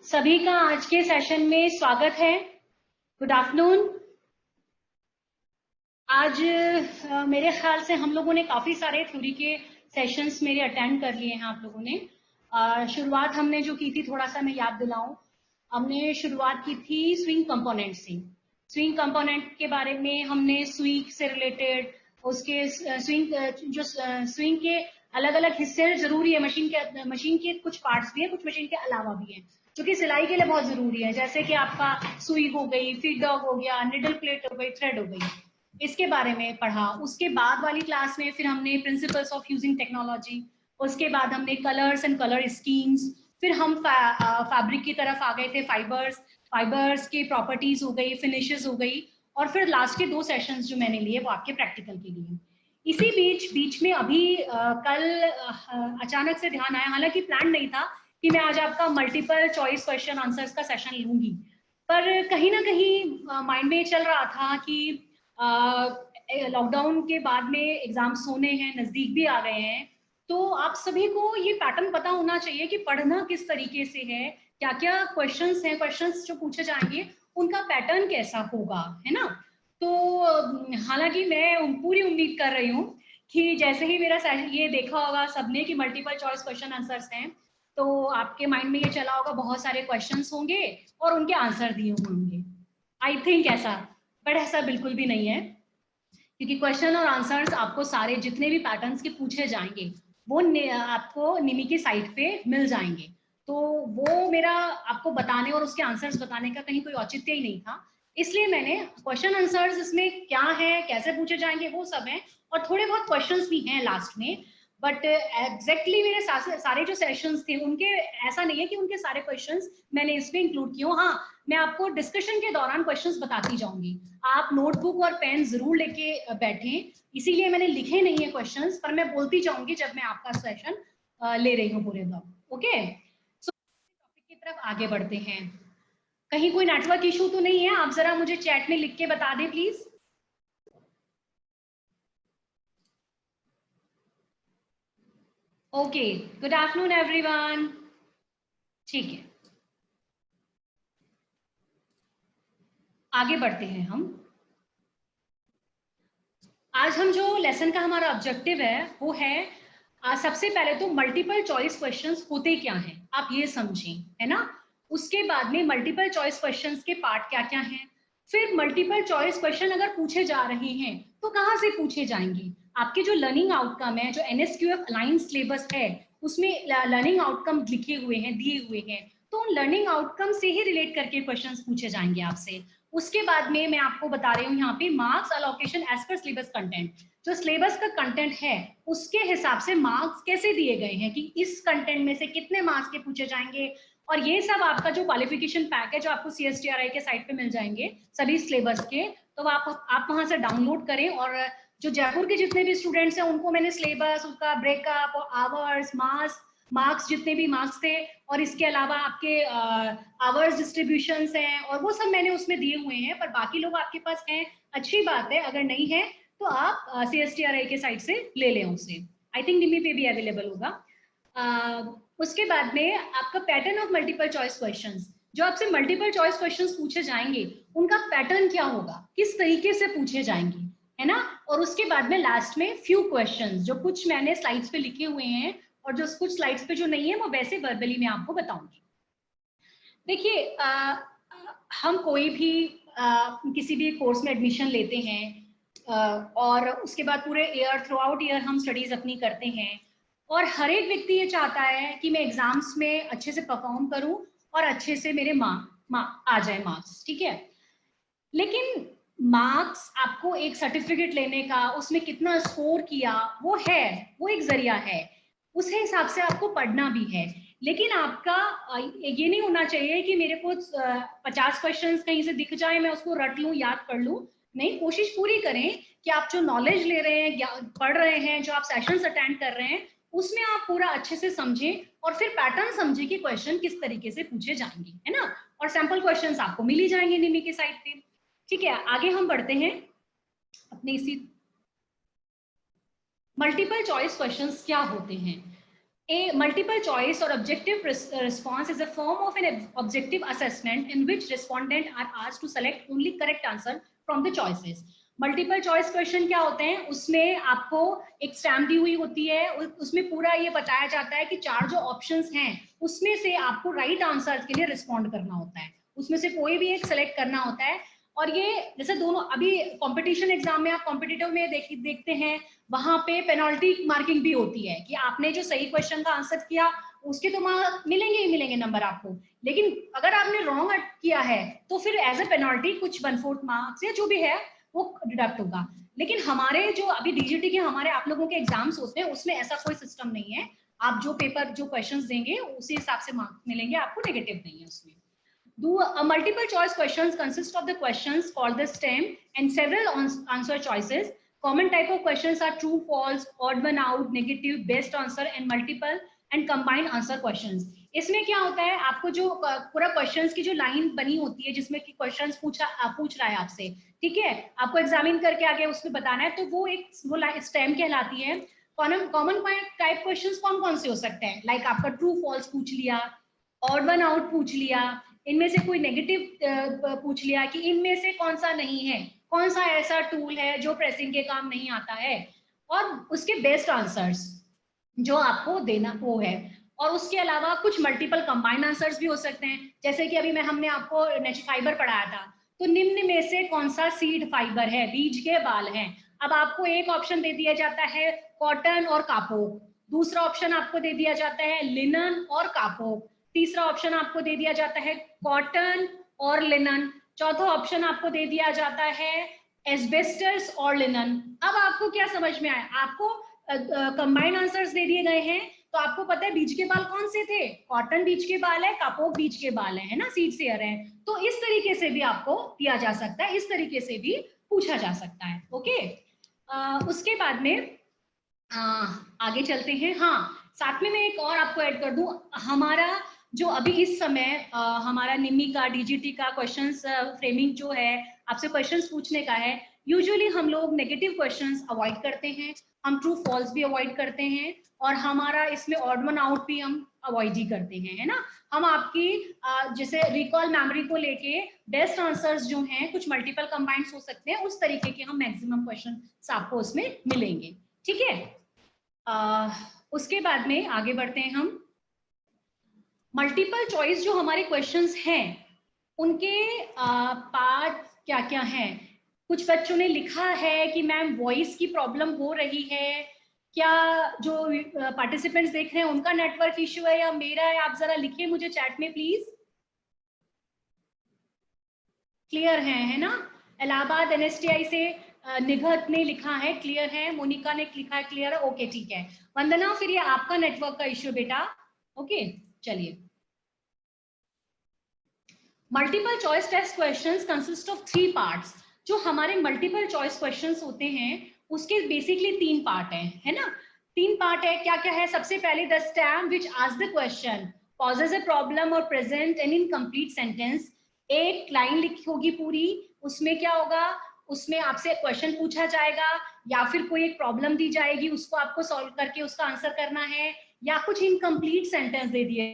सभी का आज के सेशन में स्वागत है। Good afternoon. आज मेरे ख्याल से हम लोगों ने काफी सारे थ्योरी के सेशंस मेरे अटेंड कर लिए हैं। आप लोगों ने शुरुआत हमने जो की थी, थोड़ा सा मैं याद दिलाऊं, हमने शुरुआत की थी स्विंग कंपोनेंट से। स्विंग कंपोनेंट के बारे में हमने स्विंग से रिलेटेड उसके स्विंग के अलग अलग हिस्से जरूरी है। मशीन के कुछ पार्ट्स भी है, कुछ मशीन के अलावा भी है जो कि सिलाई के लिए बहुत जरूरी है, जैसे कि आपका सुई हो गई, फीड डॉग हो गया, निडल प्लेट हो गई, थ्रेड हो गई। इसके बारे में पढ़ा। उसके बाद वाली क्लास में फिर हमने प्रिंसिपल्स ऑफ यूजिंग टेक्नोलॉजी, उसके बाद हमने कलर्स एंड कलर स्कीम्स, फिर हम फैब्रिक की तरफ आ गए थे, फाइबर्स की प्रॉपर्टीज हो गई, फिनिशेस हो गई, और फिर लास्ट के 2 सेशंस जो मैंने लिए वो आपके प्रैक्टिकल के लिए। इसी बीच में अभी कल अचानक से ध्यान आया, हालांकि प्लान नहीं था कि मैं आज आपका मल्टीपल चॉइस क्वेश्चन आंसर्स का सेशन लूंगी, पर कहीं ना कहीं माइंड में चल रहा था कि लॉकडाउन के बाद में एग्जाम्स होने हैं, नजदीक भी आ गए हैं, तो आप सभी को ये पैटर्न पता होना चाहिए कि पढ़ना किस तरीके से है, क्या क्या क्वेश्चंस हैं, क्वेश्चंस जो पूछे जाएंगे उनका पैटर्न कैसा होगा, है ना। तो हालांकि मैं पूरी उम्मीद कर रही हूँ कि जैसे ही मेरा ये देखा होगा सबने कि मल्टीपल चॉइस क्वेश्चन आंसर्स हैं, तो आपके माइंड में ये चला होगा बहुत सारे क्वेश्चंस होंगे और उनके आंसर दिए होंगे। आई थिंक ऐसा, बट ऐसा बिल्कुल भी नहीं है, क्योंकि क्वेश्चन और आंसर्स आपको सारे जितने भी पैटर्न्स के पूछे जाएंगे वो आपको निमी की साइट पे मिल जाएंगे। तो वो मेरा आपको बताने और उसके आंसर्स बताने का कहीं कोई औचित्य ही नहीं था, इसलिए मैंने क्वेश्चन आंसर्स इसमें क्या है, कैसे पूछे जाएंगे वो सब है, और थोड़े बहुत क्वेश्चंस भी हैं लास्ट में। बट एग्जैक्टली मेरे सारे जो सेशंस थे उनके ऐसा नहीं है कि उनके सारे क्वेश्चंस मैंने इसमें इंक्लूड किए। हाँ, मैं आपको डिस्कशन के दौरान क्वेश्चंस बताती जाऊंगी, आप नोटबुक और पेन जरूर लेके बैठें, इसीलिए मैंने लिखे नहीं है क्वेश्चंस, पर मैं बोलती जाऊंगी जब मैं आपका सेशन ले रही हूँ पूरे ब्लॉग। ओके, सो टॉपिक की तरफ आगे बढ़ते हैं। कहीं कोई नेटवर्क इशू तो नहीं है? आप जरा मुझे चैट में लिख के बता दें please. Okay, good afternoon everyone. ठीक है, आगे बढ़ते हैं हम। आज हम जो लेसन का हमारा ऑब्जेक्टिव है वो है सबसे पहले तो मल्टीपल चॉइस क्वेश्चंस होते क्या हैं आप ये समझें, है ना। उसके बाद में मल्टीपल चॉइस क्वेश्चंस के पार्ट क्या क्या हैं, फिर मल्टीपल चॉइस क्वेश्चन अगर पूछे जा रहे हैं तो कहाँ से पूछे जाएंगे। आपके जो लर्निंग आउटकम है, जो NSQF अलाइन सिलेबस है, उसमें लर्निंग आउटकम लिखे हुए हैं, दिए हुए हैं, तो उन लर्निंग आउटकम से ही रिलेट करके क्वेश्चंस पूछे जाएंगे आपसे। उसके बाद में मैं आपको बता रही हूँ यहाँ पे marks allocation as per syllabus content, जो सिलेबस का कंटेंट है उसके हिसाब से मार्क्स कैसे दिए गए हैं कि इस कंटेंट में से कितने मार्क्स के पूछे जाएंगे, और ये सब आपका जो क्वालिफिकेशन पैक है जो आपको CSTRI के साइट पे मिल जाएंगे सभी सिलेबस के, तो आप वहां से डाउनलोड करें। और जो जयपुर के जितने भी स्टूडेंट्स हैं उनको मैंने सिलेबस, उसका ब्रेकअप और आवर्स, मार्क्स जितने भी मार्क्स थे, और इसके अलावा आपके आवर्स डिस्ट्रीब्यूशंस हैं और वो सब मैंने उसमें दिए हुए हैं, पर बाकी लोग आपके पास हैं, अच्छी बात है, अगर नहीं है तो आप CSTRI के साइट से ले लें उसे। आई थिंक निमी पे भी अवेलेबल होगा। उसके बाद में आपका pattern of multiple choice questions, जो आपसे मल्टीपल चॉइस क्वेश्चंस पूछे जाएंगे उनका पैटर्न क्या होगा, किस तरीके से पूछे जाएंगे, है ना। और उसके बाद में लास्ट में फ्यू क्वेश्चंस जो कुछ मैंने स्लाइड्स पे लिखे हुए हैं और जो कुछ स्लाइड्स पे जो नहीं है वो वैसे वर्बली मैं आपको बताऊंगी। देखिए, हम कोई भी किसी भी कोर्स में एडमिशन लेते हैं और उसके बाद पूरे ईयर, थ्रू आउट ईयर हम स्टडीज अपनी करते हैं, और हर एक व्यक्ति ये चाहता है कि मैं एग्जाम्स में अच्छे से परफॉर्म करूं और अच्छे से मेरे आ जाए मार्क्स, ठीक है। लेकिन मार्क्स आपको एक सर्टिफिकेट लेने का, उसमें कितना स्कोर किया वो है, वो एक जरिया है, उस हिसाब से आपको पढ़ना भी है। लेकिन आपका ये नहीं होना चाहिए कि मेरे को 50 क्वेश्चंस कहीं से दिख जाए, मैं उसको रट लूं, याद कर लूं। नहीं, कोशिश पूरी करें कि आप जो नॉलेज ले रहे हैं, पढ़ रहे हैं, जो आप सेशंस अटेंड कर रहे हैं, उसमें आप पूरा अच्छे से समझें और फिर पैटर्न समझें कि क्वेश्चन किस तरीके से पूछे जाएंगे, है ना। और सैंपल क्वेश्चंस आपको मिल ही जाएंगे निमी के साइट पे। ठीक है, आगे हम बढ़ते हैं अपने इसी। मल्टीपल चॉइस क्वेश्चंस क्या होते हैं? A multiple choice or objective response is a form of an objective assessment in which respondents are asked to select only correct answer from the choices. Multiple choice question क्या होते हैं, उसमें आपको एक stamp दी हुई होती है, उसमें पूरा ये बताया जाता है कि 4 जो ऑप्शंस हैं उसमें से आपको राइट आंसर के लिए रिस्पॉन्ड करना होता है, उसमें से कोई भी एक सेलेक्ट करना होता है। और ये जैसे दोनों अभी कंपटीशन एग्जाम में आप कॉम्पिटिटिव में देखते हैं, वहां पे पेनल्टी मार्किंग भी होती है कि आपने जो सही क्वेश्चन का आंसर किया उसके तो मार्क मिलेंगे ही मिलेंगे नंबर आपको, लेकिन अगर आपने रॉन्ग किया है तो फिर एज ए पेनल्टी कुछ 1/4 मार्क्स या जो भी है वो डिडक्ट होगा। लेकिन हमारे जो अभी डीजीटी के हमारे आप लोगों के एग्जाम्स होते हैं उसमें ऐसा कोई सिस्टम नहीं है, आप जो पेपर जो क्वेश्चंस देंगे उसी हिसाब से मार्क्स मिलेंगे आपको, नेगेटिव नहीं है उसमें। A multiple choice questions consist of the questions called the stem and several answer choices. Common type of questions are true, false, odd one out, negative, best answer and multiple and combined answer questions. इसमें क्या होता है, आपको जो पूरा questions की जो line बनी होती है जिसमें कि क्वेश्चंस पूछ रहा है आपसे, ठीक है, आपको एग्जामिन करके आगे उसमें बताना है, तो वो स्टेम कहलाती है। कॉमन टाइप क्वेश्चंस कौन कौन से हो सकते हैं, लाइक आपका ट्रू फॉल्स पूछ लिया, ऑड वन आउट पूछ लिया, इनमें से कोई नेगेटिव पूछ लिया कि इनमें से कौन सा नहीं है, कौन सा ऐसा टूल है जो प्रेसिंग के काम नहीं आता है, और उसके बेस्ट आंसर्स जो आपको देना वो है। और उसके अलावा कुछ मल्टीपल कंबाइंड आंसर्स भी हो सकते हैं, जैसे कि अभी हमने आपको नेचुरल फाइबर पढ़ाया था, तो निम्न में से कौन सा सीड फाइबर है, बीज के बाल हैं। अब आपको एक ऑप्शन दे दिया जाता है कॉटन और कापोक, दूसरा ऑप्शन आपको दे दिया जाता है लिनन और कापोक, तीसरा ऑप्शन आपको दे दिया जाता है कॉटन और लिनन, चौथा ऑप्शन आपको दे दिया जाता है एस्बेस्टस और लिनन। अब आपको क्या समझ में आया, आपको कंबाइंड आंसर्स दे दिए गए हैं, तो आपको पता है बीज के बाल कौन से थे, कॉटन बीज के बाल है, कापोक बीज के बाल है ना, सीड सेयर है। तो इस तरीके से भी आपको दिया जा सकता है, इस तरीके से भी पूछा जा सकता है। ओके, उसके बाद में आगे चलते हैं। हाँ, साथ में मैं एक और आपको ऐड कर दूं, हमारा जो अभी इस समय हमारा निमी का डीजीटी का क्वेश्चंस फ्रेमिंग जो है, आपसे क्वेश्चंस पूछने का है, यूजुअली हम लोग नेगेटिव क्वेश्चंस अवॉइड करते हैं, हम ट्रू फॉल्स भी अवॉइड करते हैं, और हमारा इसमें ऑड वन आउट भी हम अवॉइड ही करते हैं, है ना। हम आपकी जैसे रिकॉल मेमोरी को लेके बेस्ट आंसर्स जो हैं, कुछ मल्टीपल कंबाइंड्स हो सकते हैं, उस तरीके के हम मैक्सिमम क्वेश्चन आपको उसमें मिलेंगे, ठीक है। उसके बाद में आगे बढ़ते हैं हम। मल्टीपल चॉइस जो हमारे क्वेश्चंस हैं उनके पार्ट क्या क्या हैं। कुछ बच्चों ने लिखा है कि मैम वॉइस की प्रॉब्लम हो रही है, क्या जो पार्टिसिपेंट्स देख रहे हैं उनका नेटवर्क इश्यू है या मेरा है, आप जरा लिखिए मुझे चैट में प्लीज। क्लियर है ना। इलाहाबाद एनएसटीआई से निगहत ने लिखा है क्लियर है, मोनिका ने लिखा है क्लियर है, ओके ठीक है। वंदना, फिर ये आपका नेटवर्क का इश्यू बेटा, ओके चलिए। Multiple choice test questions consist of 3 parts. जो हमारे मल्टीपल चॉइस क्वेश्चंस होते हैं उसके बेसिकली 3 पार्ट हैं, है ना। 3 पार्ट है, क्या क्या है। सबसे पहले the stem which asks the question poses a problem और प्रेजेंट एन इनकम्प्लीट सेंटेंस। एक लाइन लिखी होगी पूरी, उसमें क्या होगा, उसमें आपसे क्वेश्चन पूछा जाएगा या फिर कोई एक प्रॉब्लम दी जाएगी, उसको आपको सॉल्व करके उसका आंसर करना है, या कुछ इनकम्प्लीट सेंटेंस दे दिए